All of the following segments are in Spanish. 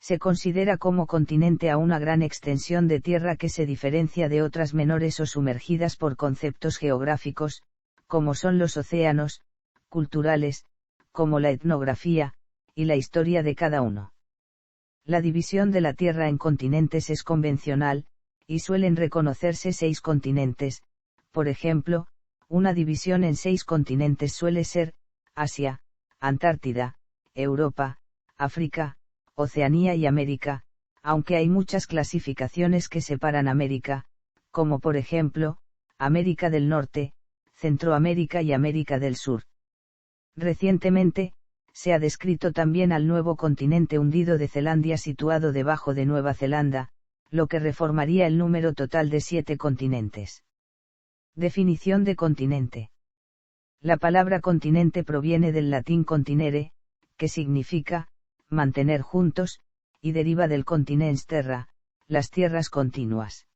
Se considera como continente a una gran extensión de tierra que se diferencia de otras menores o sumergidas por conceptos geográficos, como son los océanos, culturales, como la etnografía, y la historia de cada uno. La división de la Tierra en continentes es convencional, y suelen reconocerse 6 continentes, por ejemplo, una división en 6 continentes suele ser, Asia, Antártida, Europa, África, Oceanía y América, aunque hay muchas clasificaciones que separan América, como por ejemplo, América del Norte, Centroamérica y América del Sur. Recientemente, se ha descrito también al nuevo continente hundido de Zelandia situado debajo de Nueva Zelanda, lo que reformaría el número total de 7 continentes. Definición de continente. La palabra continente proviene del latín continere, que significa, mantener juntos, y deriva del continens terra, las tierras continuas.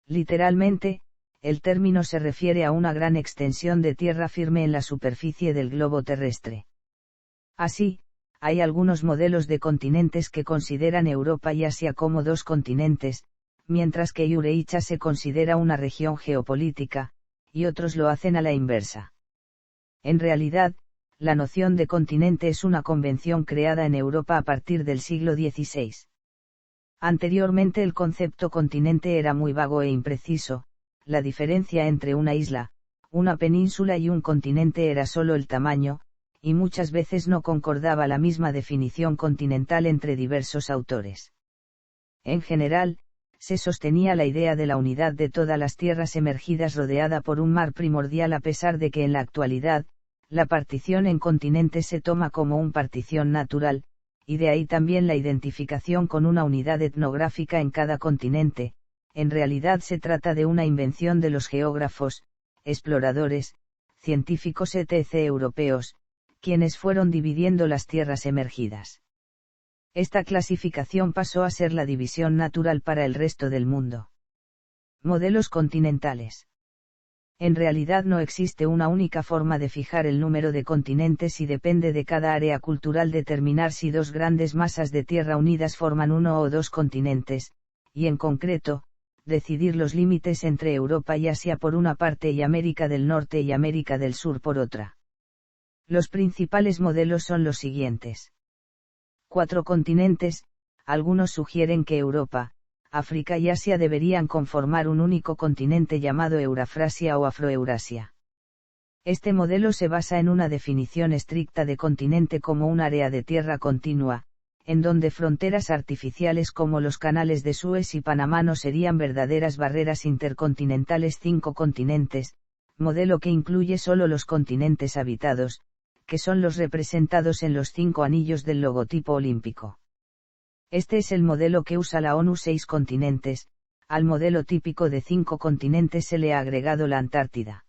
Literalmente, el término se refiere a una gran extensión de tierra firme en la superficie del globo terrestre. Así, hay algunos modelos de continentes que consideran Europa y Asia como 2 continentes, mientras que Eureicha se considera una región geopolítica, y otros lo hacen a la inversa. En realidad, la noción de continente es una convención creada en Europa a partir del siglo XVI. Anteriormente el concepto continente era muy vago e impreciso, la diferencia entre una isla, una península y un continente era solo el tamaño, y muchas veces no concordaba la misma definición continental entre diversos autores. En general, se sostenía la idea de la unidad de todas las tierras emergidas rodeada por un mar primordial a pesar de que en la actualidad, la partición en continentes se toma como una partición natural, y de ahí también la identificación con una unidad etnográfica en cada continente. En realidad se trata de una invención de los geógrafos, exploradores, científicos etc. europeos, quienes fueron dividiendo las tierras emergidas. Esta clasificación pasó a ser la división natural para el resto del mundo. Modelos continentales. En realidad no existe una única forma de fijar el número de continentes y depende de cada área cultural determinar si 2 grandes masas de tierra unidas forman 1 o 2 continentes, y en concreto, decidir los límites entre Europa y Asia por una parte y América del Norte y América del Sur por otra. Los principales modelos son los siguientes. 4 continentes, algunos sugieren que Europa, África y Asia deberían conformar un único continente llamado Eurafrasia o Afroeurasia. Este modelo se basa en una definición estricta de continente como un área de tierra continua, en donde fronteras artificiales como los canales de Suez y Panamá no serían verdaderas barreras intercontinentales. 5 continentes, modelo que incluye solo los continentes habitados, que son los representados en los 5 anillos del logotipo olímpico. Este es el modelo que usa la ONU. 6 continentes, al modelo típico de 5 continentes se le ha agregado la Antártida.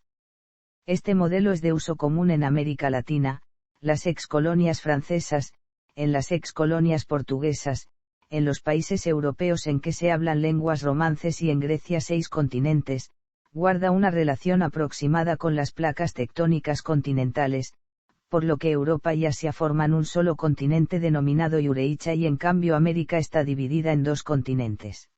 Este modelo es de uso común en América Latina, las excolonias francesas, en las excolonias portuguesas, en los países europeos en que se hablan lenguas romances y en Grecia. 6 continentes, guarda una relación aproximada con las placas tectónicas continentales, por lo que Europa y Asia forman un solo continente denominado Eureicha y en cambio América está dividida en 2 continentes.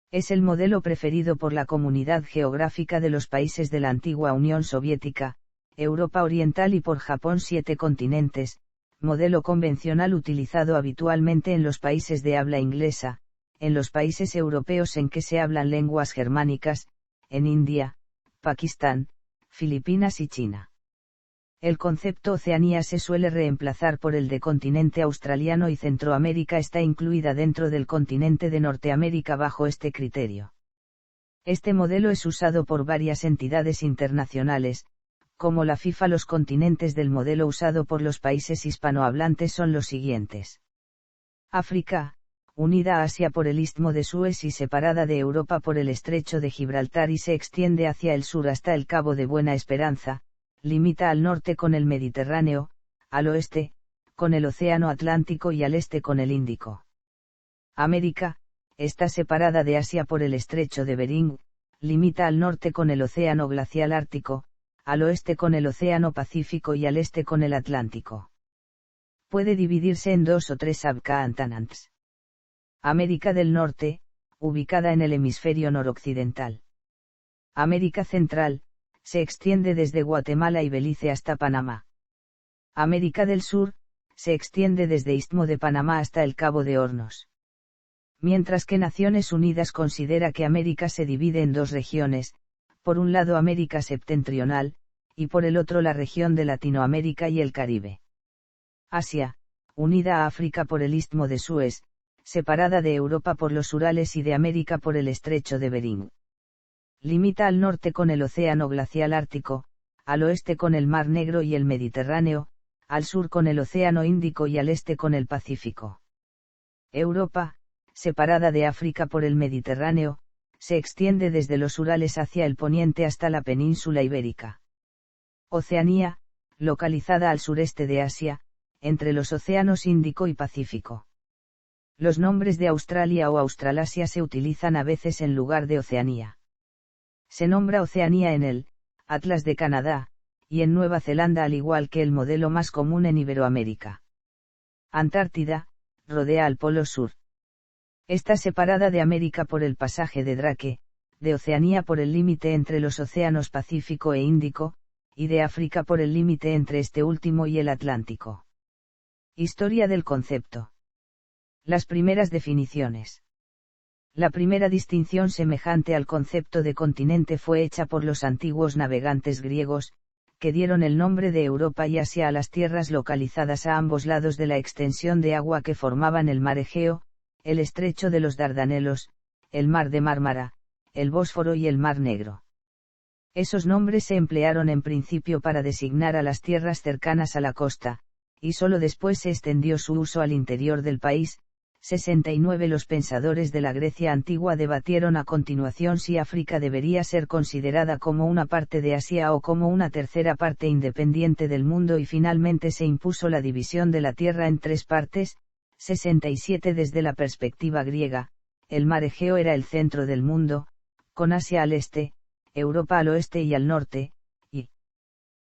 Es el modelo preferido por la comunidad geográfica de los países de la antigua Unión Soviética, Europa Oriental y por Japón. 7 continentes, modelo convencional utilizado habitualmente en los países de habla inglesa, en los países europeos en que se hablan lenguas germánicas, en India, Pakistán, Filipinas y China. El concepto Oceanía se suele reemplazar por el de continente australiano y Centroamérica está incluida dentro del continente de Norteamérica bajo este criterio. Este modelo es usado por varias entidades internacionales, como la FIFA. Los continentes del modelo usado por los países hispanohablantes son los siguientes. África, unida a Asia por el Istmo de Suez y separada de Europa por el Estrecho de Gibraltar y se extiende hacia el sur hasta el Cabo de Buena Esperanza. Limita al norte con el Mediterráneo, al oeste, con el Océano Atlántico y al este con el Índico. América, está separada de Asia por el Estrecho de Bering, limita al norte con el Océano Glacial Ártico, al oeste con el Océano Pacífico y al este con el Atlántico. Puede dividirse en 2 o 3 subcontinents. América del Norte, ubicada en el hemisferio noroccidental. América Central, se extiende desde Guatemala y Belice hasta Panamá. América del Sur, se extiende desde Istmo de Panamá hasta el Cabo de Hornos. Mientras que Naciones Unidas considera que América se divide en dos regiones, por un lado América septentrional, y por el otro la región de Latinoamérica y el Caribe. Asia, unida a África por el Istmo de Suez, separada de Europa por los Urales y de América por el Estrecho de Bering. Limita al norte con el Océano Glacial Ártico, al oeste con el Mar Negro y el Mediterráneo, al sur con el Océano Índico y al este con el Pacífico. Europa, separada de África por el Mediterráneo, se extiende desde los Urales hacia el poniente hasta la península ibérica. Oceanía, localizada al sureste de Asia, entre los océanos Índico y Pacífico. Los nombres de Australia o Australasia se utilizan a veces en lugar de Oceanía. Se nombra Oceanía en el Atlas de Canadá, y en Nueva Zelanda al igual que el modelo más común en Iberoamérica. Antártida, rodea al Polo Sur. Está separada de América por el pasaje de Drake, de Oceanía por el límite entre los océanos Pacífico e Índico, y de África por el límite entre este último y el Atlántico. Historia del concepto. Las primeras definiciones. La primera distinción semejante al concepto de continente fue hecha por los antiguos navegantes griegos, que dieron el nombre de Europa y Asia a las tierras localizadas a ambos lados de la extensión de agua que formaban el mar Egeo, el estrecho de los Dardanelos, el mar de Mármara, el Bósforo y el mar Negro. Esos nombres se emplearon en principio para designar a las tierras cercanas a la costa, y solo después se extendió su uso al interior del país. 69 Los pensadores de la Grecia antigua debatieron a continuación si África debería ser considerada como una parte de Asia o como una tercera parte independiente del mundo y finalmente se impuso la división de la tierra en tres partes. 67 Desde la perspectiva griega, el mar Egeo era el centro del mundo, con Asia al este, Europa al oeste y al norte, y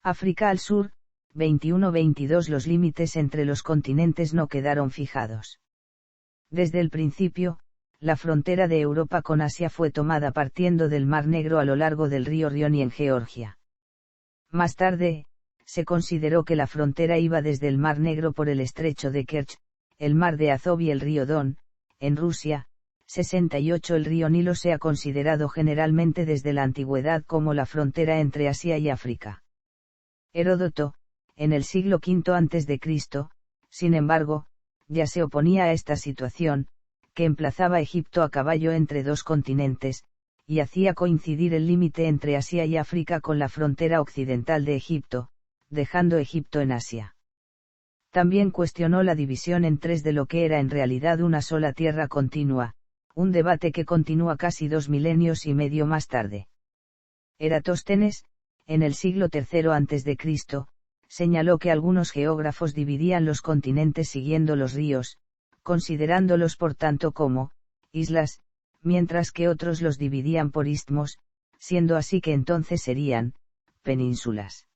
África al sur. 21-22 Los límites entre los continentes no quedaron fijados. Desde el principio, la frontera de Europa con Asia fue tomada partiendo del Mar Negro a lo largo del río Rioni en Georgia. Más tarde, se consideró que la frontera iba desde el Mar Negro por el estrecho de Kerch, el mar de Azov y el río Don, en Rusia. 68 El río Nilo se ha considerado generalmente desde la antigüedad como la frontera entre Asia y África. Heródoto, en el siglo V a.C., sin embargo, ya se oponía a esta situación, que emplazaba Egipto a caballo entre dos continentes, y hacía coincidir el límite entre Asia y África con la frontera occidental de Egipto, dejando Egipto en Asia. También cuestionó la división en tres de lo que era en realidad una sola tierra continua, un debate que continúa casi 2 milenios y medio más tarde. Eratóstenes, en el siglo III a.C., señaló que algunos geógrafos dividían los continentes siguiendo los ríos, considerándolos por tanto como islas, mientras que otros los dividían por istmos, siendo así que entonces serían penínsulas.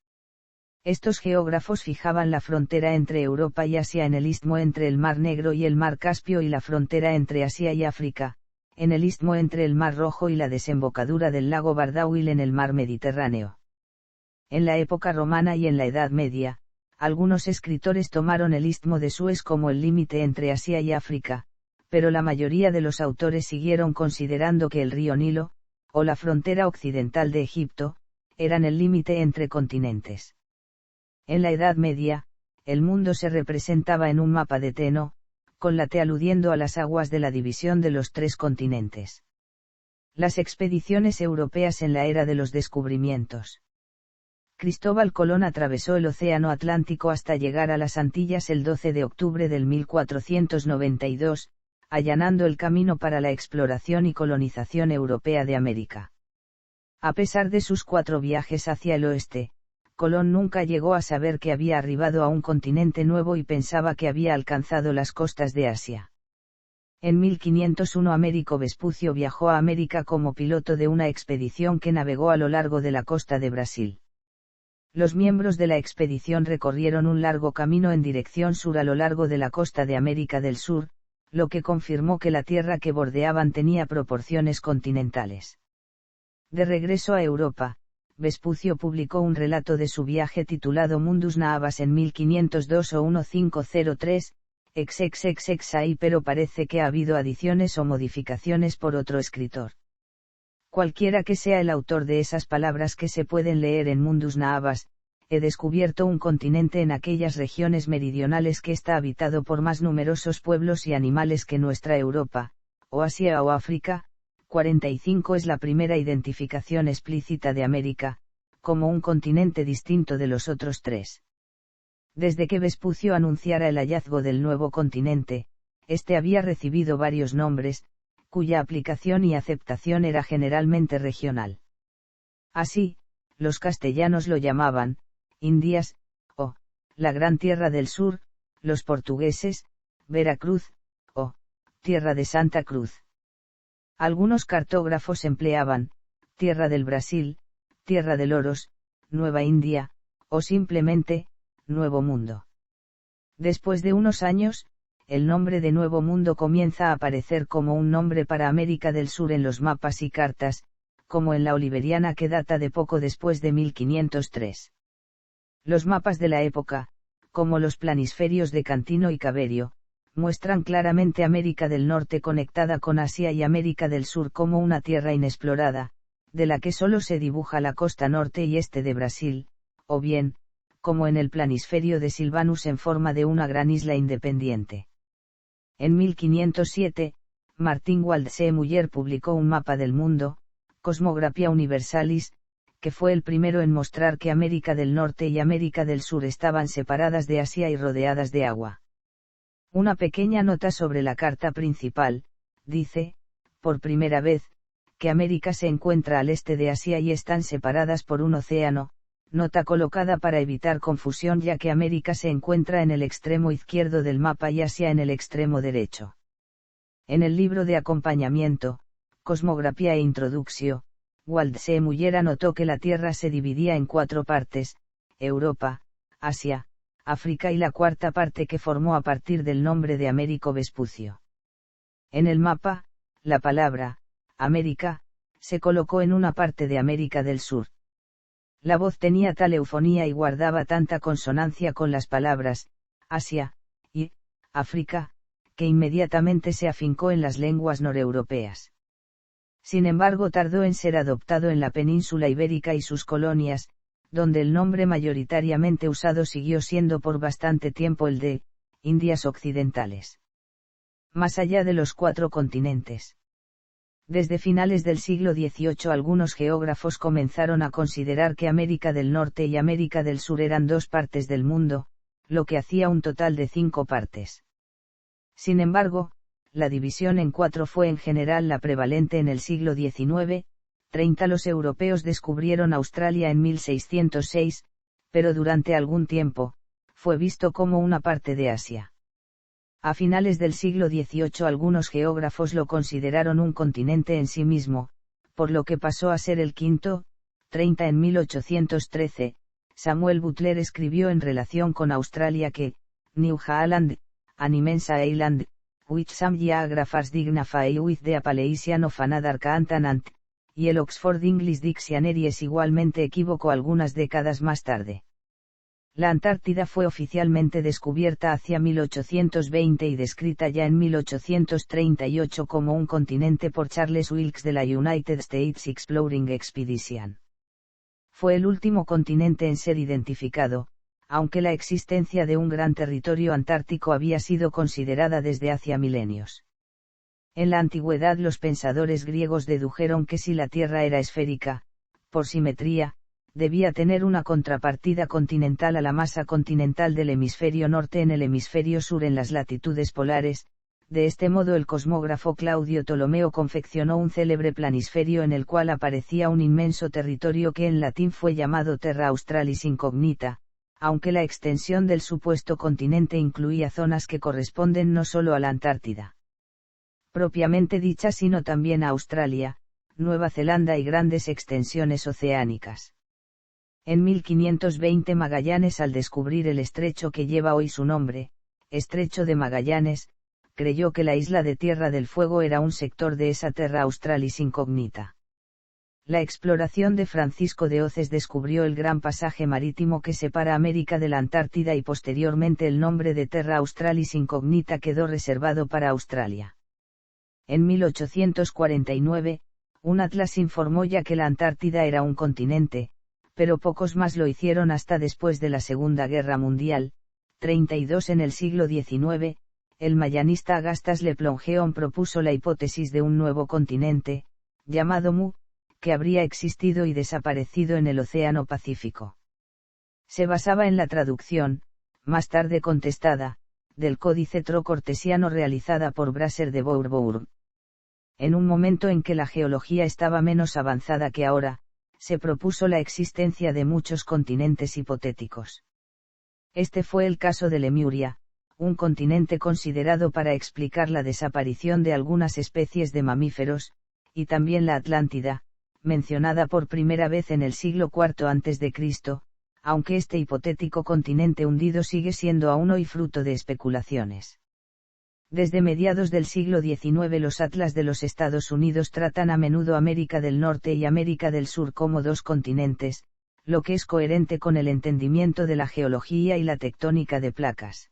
Estos geógrafos fijaban la frontera entre Europa y Asia en el istmo entre el Mar Negro y el Mar Caspio y la frontera entre Asia y África, en el istmo entre el Mar Rojo y la desembocadura del lago Bardáuil en el Mar Mediterráneo. En la época romana y en la Edad Media, algunos escritores tomaron el Istmo de Suez como el límite entre Asia y África, pero la mayoría de los autores siguieron considerando que el río Nilo, o la frontera occidental de Egipto, eran el límite entre continentes. En la Edad Media, el mundo se representaba en un mapa de Teno, con la T aludiendo a las aguas de la división de los tres continentes. Las expediciones europeas en la era de los descubrimientos. Cristóbal Colón atravesó el Océano Atlántico hasta llegar a las Antillas el 12 de octubre del 1492, allanando el camino para la exploración y colonización europea de América. A pesar de sus 4 viajes hacia el oeste, Colón nunca llegó a saber que había arribado a un continente nuevo y pensaba que había alcanzado las costas de Asia. En 1501 Américo Vespucio viajó a América como piloto de una expedición que navegó a lo largo de la costa de Brasil. Los miembros de la expedición recorrieron un largo camino en dirección sur a lo largo de la costa de América del Sur, lo que confirmó que la tierra que bordeaban tenía proporciones continentales. De regreso a Europa, Vespucio publicó un relato de su viaje titulado Mundus Naabas en 1502 o 1503, ahí, pero parece que ha habido adiciones o modificaciones por otro escritor. Cualquiera que sea el autor de esas palabras que se pueden leer en Mundus Naabas, he descubierto un continente en aquellas regiones meridionales que está habitado por más numerosos pueblos y animales que nuestra Europa, o Asia o África. 45 es la primera identificación explícita de América, como un continente distinto de los otros tres. Desde que Vespucio anunciara el hallazgo del nuevo continente, este había recibido varios nombres, cuya aplicación y aceptación era generalmente regional. Así, los castellanos lo llamaban Indias, o la Gran Tierra del Sur, los portugueses, Veracruz, o Tierra de Santa Cruz. Algunos cartógrafos empleaban Tierra del Brasil, Tierra del Oros, Nueva India, o simplemente Nuevo Mundo. Después de unos años, el nombre de Nuevo Mundo comienza a aparecer como un nombre para América del Sur en los mapas y cartas, como en la Oliveriana que data de poco después de 1503. Los mapas de la época, como los planisferios de Cantino y Caverio, muestran claramente América del Norte conectada con Asia y América del Sur como una tierra inexplorada, de la que solo se dibuja la costa norte y este de Brasil, o bien, como en el planisferio de Silvanus en forma de una gran isla independiente. En 1507, Martin Waldseemüller publicó un mapa del mundo, Cosmographia Universalis, que fue el primero en mostrar que América del Norte y América del Sur estaban separadas de Asia y rodeadas de agua. Una pequeña nota sobre la carta principal, dice, por primera vez, que América se encuentra al este de Asia y están separadas por un océano, nota colocada para evitar confusión ya que América se encuentra en el extremo izquierdo del mapa y Asia en el extremo derecho. En el libro de acompañamiento, Cosmographia e Introductio, Waldseemüller anotó que la Tierra se dividía en 4 partes, Europa, Asia, África y la cuarta parte que formó a partir del nombre de Américo Vespucio. En el mapa, la palabra, América, se colocó en una parte de América del Sur. La voz tenía tal eufonía y guardaba tanta consonancia con las palabras, Asia, y, África, que inmediatamente se afincó en las lenguas noreuropeas. Sin embargo, tardó en ser adoptado en la península ibérica y sus colonias, donde el nombre mayoritariamente usado siguió siendo por bastante tiempo el de Indias Occidentales. Más allá de los 4 continentes. Desde finales del siglo XVIII algunos geógrafos comenzaron a considerar que América del Norte y América del Sur eran 2 partes del mundo, lo que hacía un total de 5 partes. Sin embargo, la división en 4 fue en general la prevalente en el siglo XIX. 30 Los europeos descubrieron Australia en 1606, pero durante algún tiempo, fue visto como una parte de Asia. A finales del siglo XVIII algunos geógrafos lo consideraron un continente en sí mismo, por lo que pasó a ser el quinto. 30 En 1813, Samuel Butler escribió en relación con Australia que, New Zealand, an immense island, which some geographers dignify with the appellation of another continent, y el Oxford English Dictionary es igualmente equívoco algunas décadas más tarde. La Antártida fue oficialmente descubierta hacia 1820 y descrita ya en 1838 como un continente por Charles Wilkes de la United States Exploring Expedition. Fue el último continente en ser identificado, aunque la existencia de un gran territorio antártico había sido considerada desde hacía milenios. En la antigüedad los pensadores griegos dedujeron que si la Tierra era esférica, por simetría, debía tener una contrapartida continental a la masa continental del hemisferio norte en el hemisferio sur en las latitudes polares. De este modo el cosmógrafo Claudio Ptolomeo confeccionó un célebre planisferio en el cual aparecía un inmenso territorio que en latín fue llamado Terra Australis Incognita, aunque la extensión del supuesto continente incluía zonas que corresponden no solo a la Antártida propiamente dicha sino también a Australia, Nueva Zelanda y grandes extensiones oceánicas. En 1520 Magallanes al descubrir el estrecho que lleva hoy su nombre, Estrecho de Magallanes, creyó que la isla de Tierra del Fuego era un sector de esa Terra Australis Incognita. La exploración de Francisco de Oces descubrió el gran pasaje marítimo que separa América de la Antártida y posteriormente el nombre de Terra Australis Incognita quedó reservado para Australia. En 1849, un atlas informó ya que la Antártida era un continente, pero pocos más lo hicieron hasta después de la Segunda Guerra Mundial. 32 En el siglo XIX, el mayanista Agastas Le Plongeon propuso la hipótesis de un nuevo continente, llamado Mu, que habría existido y desaparecido en el Océano Pacífico. Se basaba en la traducción, más tarde contestada, del Códice Trocortesiano realizada por Braser de Bourbourg. En un momento en que la geología estaba menos avanzada que ahora, se propuso la existencia de muchos continentes hipotéticos. Este fue el caso de Lemuria, un continente considerado para explicar la desaparición de algunas especies de mamíferos, y también la Atlántida, mencionada por primera vez en el siglo IV a.C., aunque este hipotético continente hundido sigue siendo aún hoy fruto de especulaciones. Desde mediados del siglo XIX los atlas de los Estados Unidos tratan a menudo América del Norte y América del Sur como dos continentes, lo que es coherente con el entendimiento de la geología y la tectónica de placas.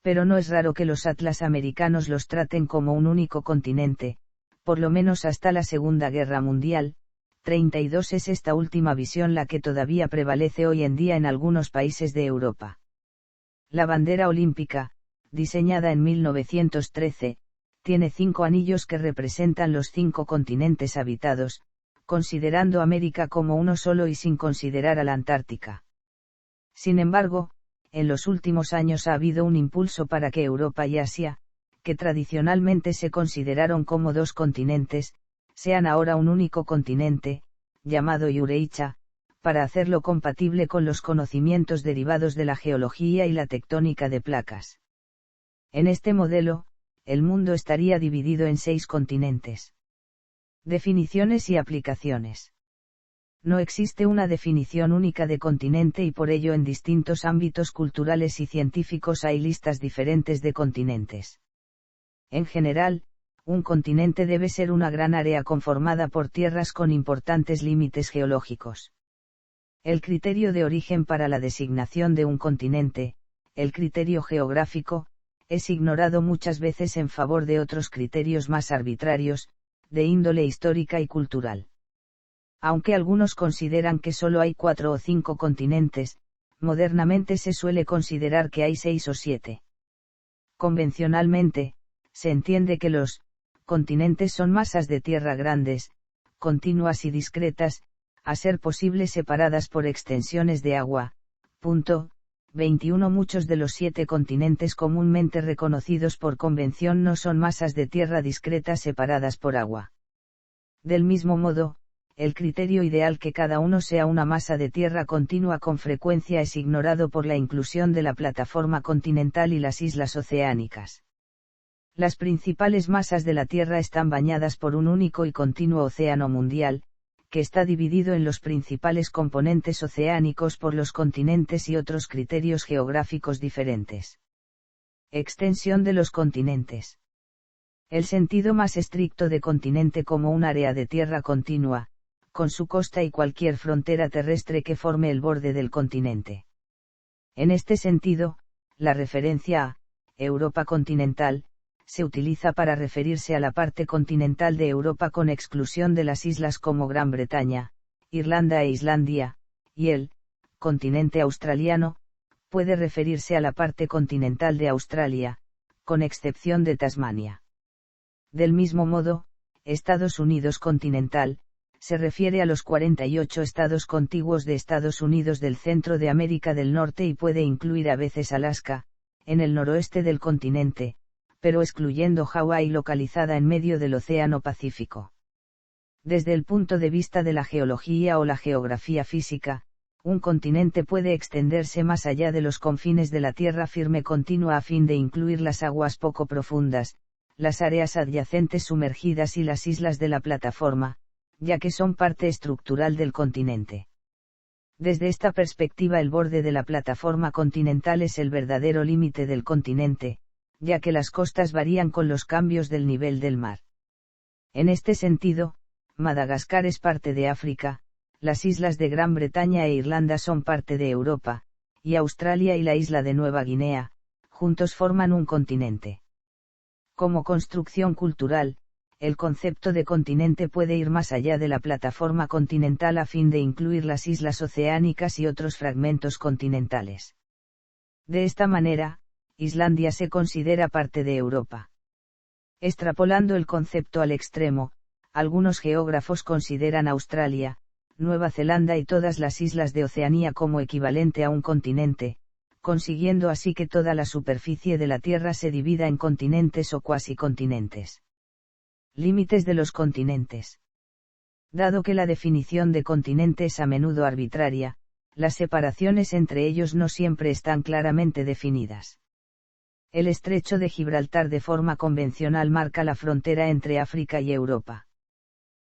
Pero no es raro que los atlas americanos los traten como un único continente, por lo menos hasta la Segunda Guerra Mundial. 32 Es esta última visión la que todavía prevalece hoy en día en algunos países de Europa. La bandera olímpica, diseñada en 1913, tiene 5 anillos que representan los 5 continentes habitados, considerando América como uno solo y sin considerar a la Antártica. Sin embargo, en los últimos años ha habido un impulso para que Europa y Asia, que tradicionalmente se consideraron como dos continentes, sean ahora un único continente, llamado Eureicha, para hacerlo compatible con los conocimientos derivados de la geología y la tectónica de placas. En este modelo, el mundo estaría dividido en 6 continentes. Definiciones y aplicaciones. No existe una definición única de continente y por ello en distintos ámbitos culturales y científicos hay listas diferentes de continentes. En general, un continente debe ser una gran área conformada por tierras con importantes límites geológicos. El criterio de origen para la designación de un continente, el criterio geográfico, es ignorado muchas veces en favor de otros criterios más arbitrarios, de índole histórica y cultural. Aunque algunos consideran que solo hay 4 o 5 continentes, modernamente se suele considerar que hay 6 o 7. Convencionalmente, se entiende que los continentes son masas de tierra grandes, continuas y discretas, a ser posible separadas por extensiones de agua. 21 Muchos de los 7 continentes comúnmente reconocidos por convención no son masas de tierra discretas separadas por agua. Del mismo modo, el criterio ideal que cada uno sea una masa de tierra continua con frecuencia es ignorado por la inclusión de la plataforma continental y las islas oceánicas. Las principales masas de la Tierra están bañadas por un único y continuo océano mundial, que está dividido en los principales componentes oceánicos por los continentes y otros criterios geográficos diferentes. Extensión de los continentes. El sentido más estricto de continente como un área de tierra continua, con su costa y cualquier frontera terrestre que forme el borde del continente. En este sentido, la referencia a Europa continental se utiliza para referirse a la parte continental de Europa con exclusión de las islas como Gran Bretaña, Irlanda e Islandia, y el continente australiano puede referirse a la parte continental de Australia, con excepción de Tasmania. Del mismo modo, Estados Unidos continental se refiere a los 48 estados contiguos de Estados Unidos del centro de América del Norte y puede incluir a veces Alaska, en el noroeste del continente, pero excluyendo Hawái localizada en medio del Océano Pacífico. Desde el punto de vista de la geología o la geografía física, un continente puede extenderse más allá de los confines de la tierra firme continua a fin de incluir las aguas poco profundas, las áreas adyacentes sumergidas y las islas de la plataforma, ya que son parte estructural del continente. Desde esta perspectiva el borde de la plataforma continental es el verdadero límite del continente, ya que las costas varían con los cambios del nivel del mar. En este sentido, Madagascar es parte de África, las islas de Gran Bretaña e Irlanda son parte de Europa, y Australia y la isla de Nueva Guinea, juntos forman un continente. Como construcción cultural, el concepto de continente puede ir más allá de la plataforma continental a fin de incluir las islas oceánicas y otros fragmentos continentales. De esta manera, Islandia se considera parte de Europa. Extrapolando el concepto al extremo, algunos geógrafos consideran Australia, Nueva Zelanda y todas las islas de Oceanía como equivalente a un continente, consiguiendo así que toda la superficie de la Tierra se divida en continentes o cuasicontinentes. Límites de los continentes. Dado que la definición de continente es a menudo arbitraria, las separaciones entre ellos no siempre están claramente definidas. El estrecho de Gibraltar de forma convencional marca la frontera entre África y Europa.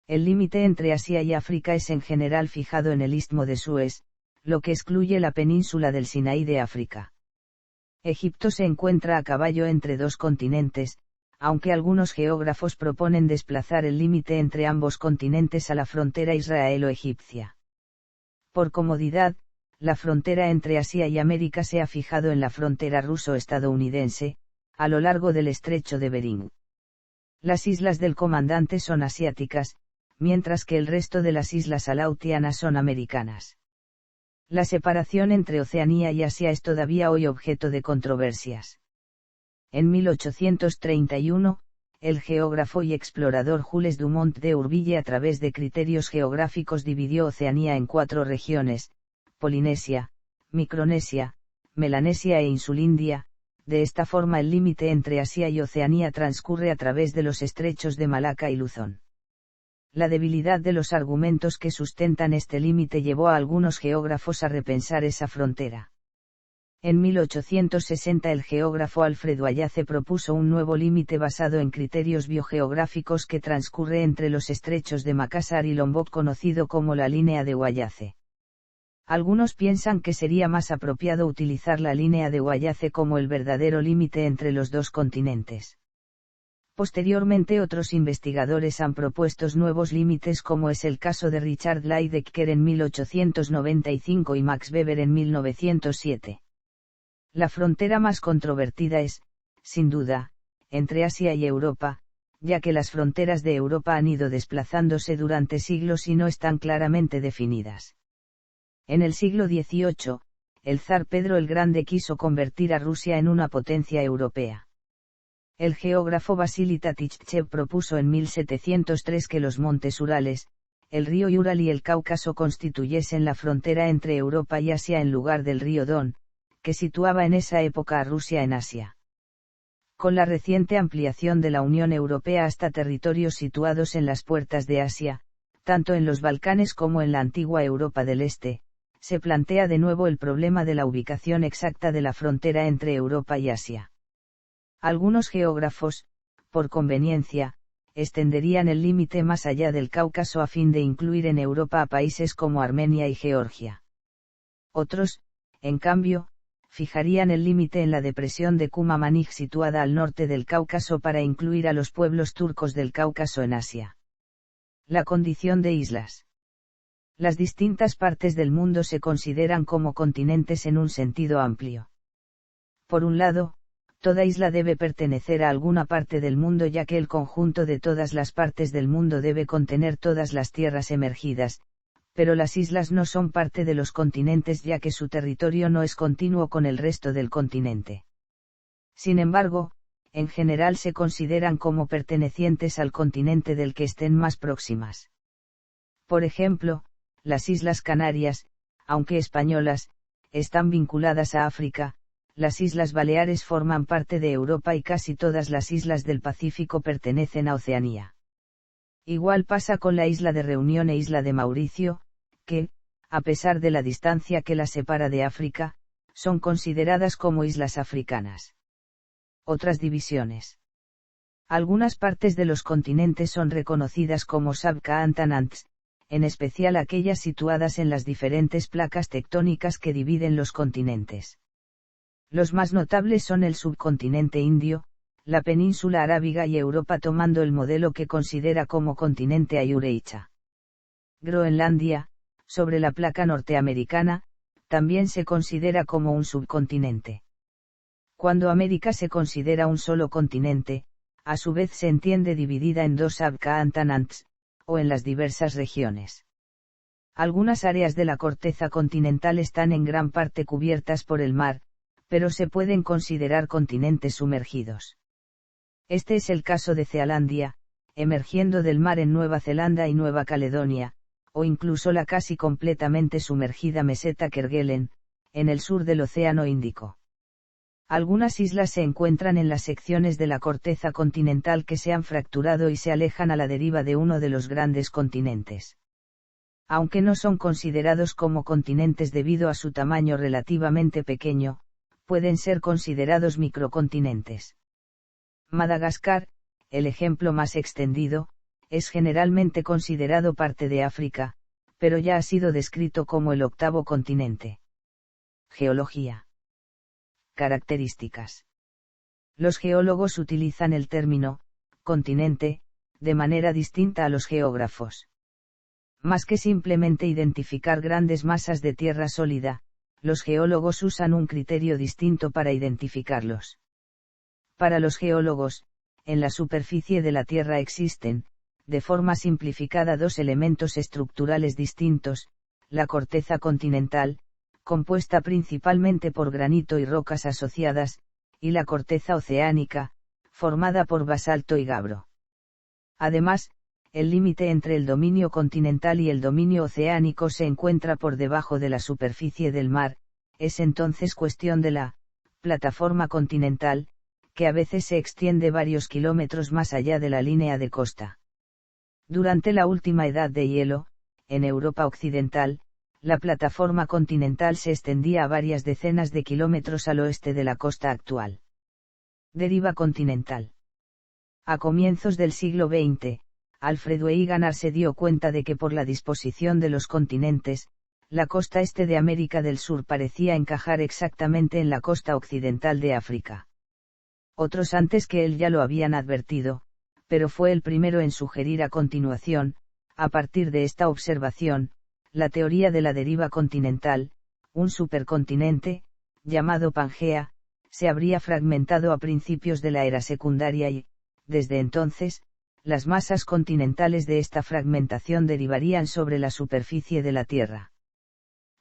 El límite entre Asia y África es en general fijado en el Istmo de Suez, lo que excluye la península del Sinaí de África. Egipto se encuentra a caballo entre dos continentes, aunque algunos geógrafos proponen desplazar el límite entre ambos continentes a la frontera israelo-egipcia. Por comodidad, la frontera entre Asia y América se ha fijado en la frontera ruso-estadounidense, a lo largo del estrecho de Bering. Las islas del Comandante son asiáticas, mientras que el resto de las islas Aleutianas son americanas. La separación entre Oceanía y Asia es todavía hoy objeto de controversias. En 1831, el geógrafo y explorador Jules Dumont d'Urville a través de criterios geográficos dividió Oceanía en 4 regiones, Polinesia, Micronesia, Melanesia e Insulindia. De esta forma el límite entre Asia y Oceanía transcurre a través de los estrechos de Malaca y Luzón. La debilidad de los argumentos que sustentan este límite llevó a algunos geógrafos a repensar esa frontera. En 1860 el geógrafo Alfred Wallace propuso un nuevo límite basado en criterios biogeográficos que transcurre entre los estrechos de Makassar y Lombok conocido como la línea de Wallace. Algunos piensan que sería más apropiado utilizar la línea de Wallace como el verdadero límite entre los dos continentes. Posteriormente otros investigadores han propuesto nuevos límites como es el caso de Richard Lydekker en 1895 y Max Weber en 1907. La frontera más controvertida es, sin duda, entre Asia y Europa, ya que las fronteras de Europa han ido desplazándose durante siglos y no están claramente definidas. En el siglo XVIII, el zar Pedro el Grande quiso convertir a Rusia en una potencia europea. El geógrafo Vasily Tatitchev propuso en 1703 que los montes Urales, el río Ural y el Cáucaso constituyesen la frontera entre Europa y Asia en lugar del río Don, que situaba en esa época a Rusia en Asia. Con la reciente ampliación de la Unión Europea hasta territorios situados en las puertas de Asia, tanto en los Balcanes como en la antigua Europa del Este, se plantea de nuevo el problema de la ubicación exacta de la frontera entre Europa y Asia. Algunos geógrafos, por conveniencia, extenderían el límite más allá del Cáucaso a fin de incluir en Europa a países como Armenia y Georgia. Otros, en cambio, fijarían el límite en la depresión de Kuma-Manij situada al norte del Cáucaso para incluir a los pueblos turcos del Cáucaso en Asia. La condición de islas. Las distintas partes del mundo se consideran como continentes en un sentido amplio. Por un lado, toda isla debe pertenecer a alguna parte del mundo ya que el conjunto de todas las partes del mundo debe contener todas las tierras emergidas, pero las islas no son parte de los continentes ya que su territorio no es continuo con el resto del continente. Sin embargo, en general se consideran como pertenecientes al continente del que estén más próximas. Por ejemplo, las Islas Canarias, aunque españolas, están vinculadas a África, las Islas Baleares forman parte de Europa y casi todas las islas del Pacífico pertenecen a Oceanía. Igual pasa con la isla de Reunión e isla de Mauricio, que, a pesar de la distancia que las separa de África, son consideradas como islas africanas. Otras divisiones. Algunas partes de los continentes son reconocidas como subcontinents, en especial aquellas situadas en las diferentes placas tectónicas que dividen los continentes. Los más notables son el subcontinente indio, la península arábiga y Europa, tomando el modelo que considera como continente a Eurasia. Groenlandia, sobre la placa norteamericana, también se considera como un subcontinente. Cuando América se considera un solo continente, a su vez se entiende dividida en dos subcontinents, o en las diversas regiones. Algunas áreas de la corteza continental están en gran parte cubiertas por el mar, pero se pueden considerar continentes sumergidos. Este es el caso de Cealandia, emergiendo del mar en Nueva Zelanda y Nueva Caledonia, o incluso la casi completamente sumergida meseta Kerguelen, en el sur del Océano Índico. Algunas islas se encuentran en las secciones de la corteza continental que se han fracturado y se alejan a la deriva de uno de los grandes continentes. Aunque no son considerados como continentes debido a su tamaño relativamente pequeño, pueden ser considerados microcontinentes. Madagascar, el ejemplo más extendido, es generalmente considerado parte de África, pero ya ha sido descrito como el octavo continente. Geología. Características. Los geólogos utilizan el término continente de manera distinta a los geógrafos. Más que simplemente identificar grandes masas de tierra sólida, los geólogos usan un criterio distinto para identificarlos. Para los geólogos, en la superficie de la Tierra existen, de forma simplificada, dos elementos estructurales distintos: la corteza continental, compuesta principalmente por granito y rocas asociadas, y la corteza oceánica, formada por basalto y gabro. Además, el límite entre el dominio continental y el dominio oceánico se encuentra por debajo de la superficie del mar, es entonces cuestión de la plataforma continental, que a veces se extiende varios kilómetros más allá de la línea de costa. Durante la última edad de hielo, en Europa occidental, la plataforma continental se extendía a varias decenas de kilómetros al oeste de la costa actual. Deriva continental. A comienzos del siglo XX, Alfred Wegener se dio cuenta de que por la disposición de los continentes, la costa este de América del Sur parecía encajar exactamente en la costa occidental de África. Otros antes que él ya lo habían advertido, pero fue el primero en sugerir a continuación, a partir de esta observación, la teoría de la deriva continental. Un supercontinente, llamado Pangea, se habría fragmentado a principios de la era secundaria y, desde entonces, las masas continentales de esta fragmentación derivarían sobre la superficie de la Tierra.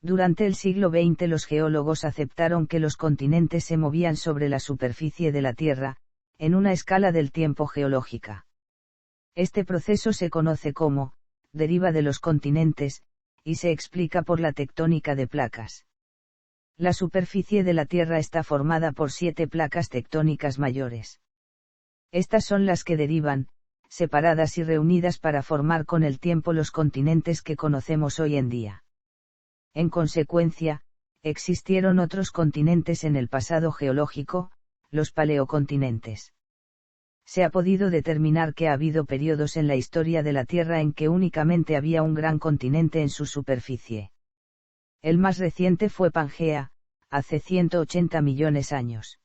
Durante el siglo XX los geólogos aceptaron que los continentes se movían sobre la superficie de la Tierra, en una escala del tiempo geológica. Este proceso se conoce como deriva de los continentes, y se explica por la tectónica de placas. La superficie de la Tierra está formada por 7 placas tectónicas mayores. Estas son las que derivan, separadas y reunidas para formar con el tiempo los continentes que conocemos hoy en día. En consecuencia, existieron otros continentes en el pasado geológico, los paleocontinentes. Se ha podido determinar que ha habido periodos en la historia de la Tierra en que únicamente había un gran continente en su superficie. El más reciente fue Pangea, hace 180 millones de años.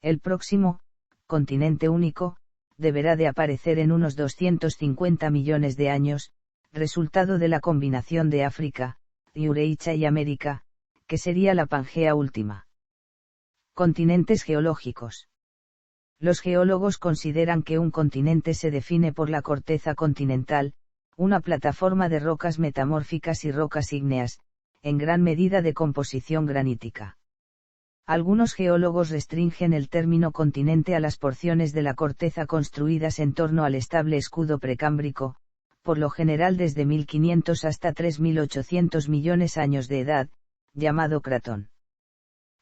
El próximo, continente único, deberá de aparecer en unos 250 millones de años, resultado de la combinación de África, Eurasia y América, que sería la Pangea última. Continentes geológicos. Los geólogos consideran que un continente se define por la corteza continental, una plataforma de rocas metamórficas y rocas ígneas, en gran medida de composición granítica. Algunos geólogos restringen el término continente a las porciones de la corteza construidas en torno al estable escudo precámbrico, por lo general desde 1500 hasta 3800 millones años de edad, llamado cratón.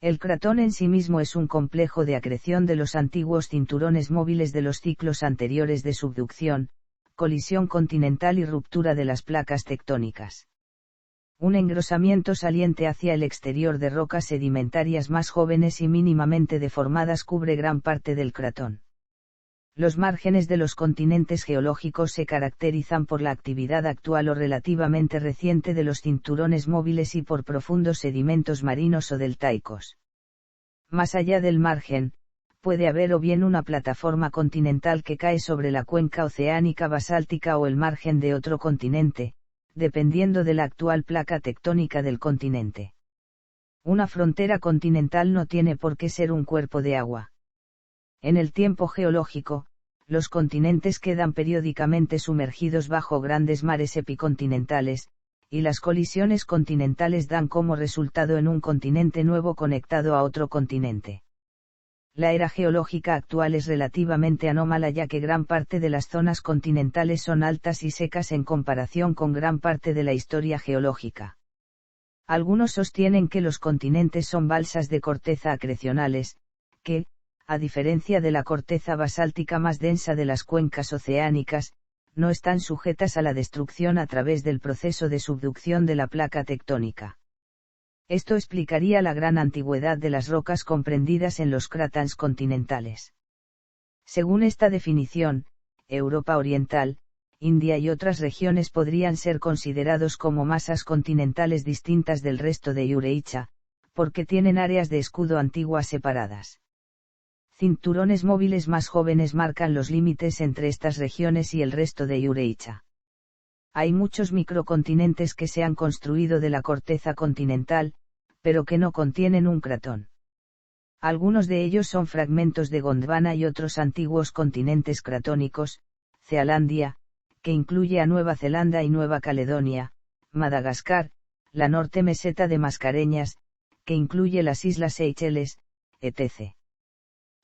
El cratón en sí mismo es un complejo de acreción de los antiguos cinturones móviles de los ciclos anteriores de subducción, colisión continental y ruptura de las placas tectónicas. Un engrosamiento saliente hacia el exterior de rocas sedimentarias más jóvenes y mínimamente deformadas cubre gran parte del cratón. Los márgenes de los continentes geológicos se caracterizan por la actividad actual o relativamente reciente de los cinturones móviles y por profundos sedimentos marinos o deltaicos. Más allá del margen, puede haber o bien una plataforma continental que cae sobre la cuenca oceánica basáltica o el margen de otro continente, dependiendo de la actual placa tectónica del continente. Una frontera continental no tiene por qué ser un cuerpo de agua. En el tiempo geológico, los continentes quedan periódicamente sumergidos bajo grandes mares epicontinentales, y las colisiones continentales dan como resultado en un continente nuevo conectado a otro continente. La era geológica actual es relativamente anómala ya que gran parte de las zonas continentales son altas y secas en comparación con gran parte de la historia geológica. Algunos sostienen que los continentes son balsas de corteza acrecionales, que, a diferencia de la corteza basáltica más densa de las cuencas oceánicas, no están sujetas a la destrucción a través del proceso de subducción de la placa tectónica. Esto explicaría la gran antigüedad de las rocas comprendidas en los cráteres continentales. Según esta definición, Europa Oriental, India y otras regiones podrían ser considerados como masas continentales distintas del resto de Eurasia, porque tienen áreas de escudo antiguas separadas. Cinturones móviles más jóvenes marcan los límites entre estas regiones y el resto de Eurasia. Hay muchos microcontinentes que se han construido de la corteza continental, pero que no contienen un cratón. Algunos de ellos son fragmentos de Gondwana y otros antiguos continentes cratónicos, Cealandia, que incluye a Nueva Zelanda y Nueva Caledonia, Madagascar, la norte meseta de Mascareñas, que incluye las islas Seychelles, etc.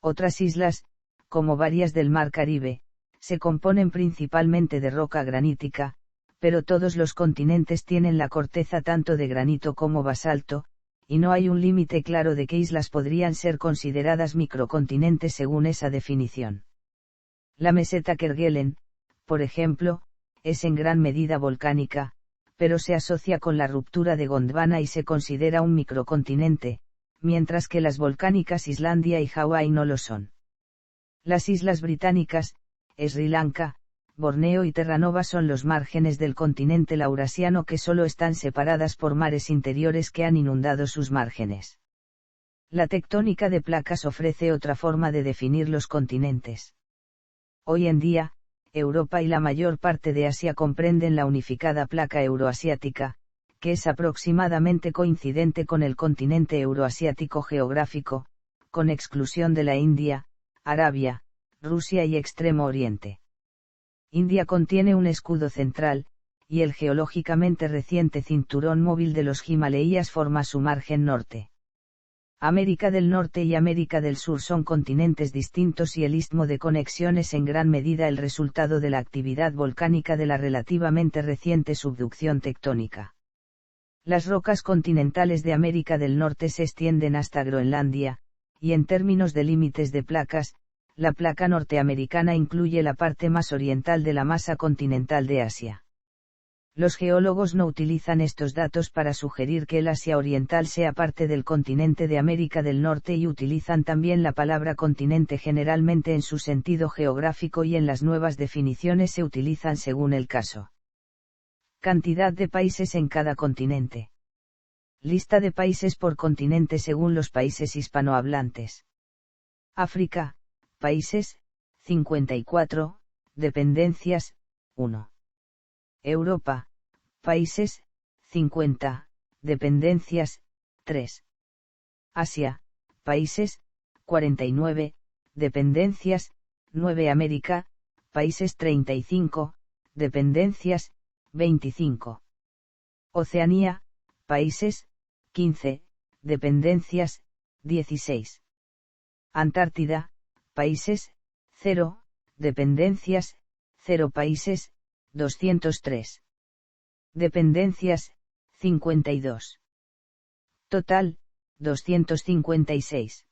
Otras islas, como varias del Mar Caribe, se componen principalmente de roca granítica, pero todos los continentes tienen la corteza tanto de granito como basalto, y no hay un límite claro de qué islas podrían ser consideradas microcontinentes según esa definición. La meseta Kerguelen, por ejemplo, es en gran medida volcánica, pero se asocia con la ruptura de Gondwana y se considera un microcontinente, mientras que las volcánicas Islandia y Hawái no lo son. Las islas británicas, Sri Lanka, Borneo y Terranova son los márgenes del continente laurasiano que solo están separadas por mares interiores que han inundado sus márgenes. La tectónica de placas ofrece otra forma de definir los continentes. Hoy en día, Europa y la mayor parte de Asia comprenden la unificada placa euroasiática, que es aproximadamente coincidente con el continente euroasiático geográfico, con exclusión de la India, Arabia, Rusia y Extremo Oriente. India contiene un escudo central, y el geológicamente reciente cinturón móvil de los Himalayas forma su margen norte. América del Norte y América del Sur son continentes distintos y el istmo de conexión es en gran medida el resultado de la actividad volcánica de la relativamente reciente subducción tectónica. Las rocas continentales de América del Norte se extienden hasta Groenlandia, y en términos de límites de placas, la placa norteamericana incluye la parte más oriental de la masa continental de Asia. Los geólogos no utilizan estos datos para sugerir que el Asia Oriental sea parte del continente de América del Norte y utilizan también la palabra continente generalmente en su sentido geográfico y en las nuevas definiciones se utilizan según el caso. Cantidad de países en cada continente. Lista de países por continente según los países hispanohablantes. África, países, 54, dependencias, 1. Europa, países, 50, dependencias, 3. Asia, países, 49, dependencias, 9. América, países 35, dependencias, 25. Oceanía, países, 15, dependencias, 16. Antártida, países, 0, dependencias, 0 países, 203. Dependencias, 52. Total, 256.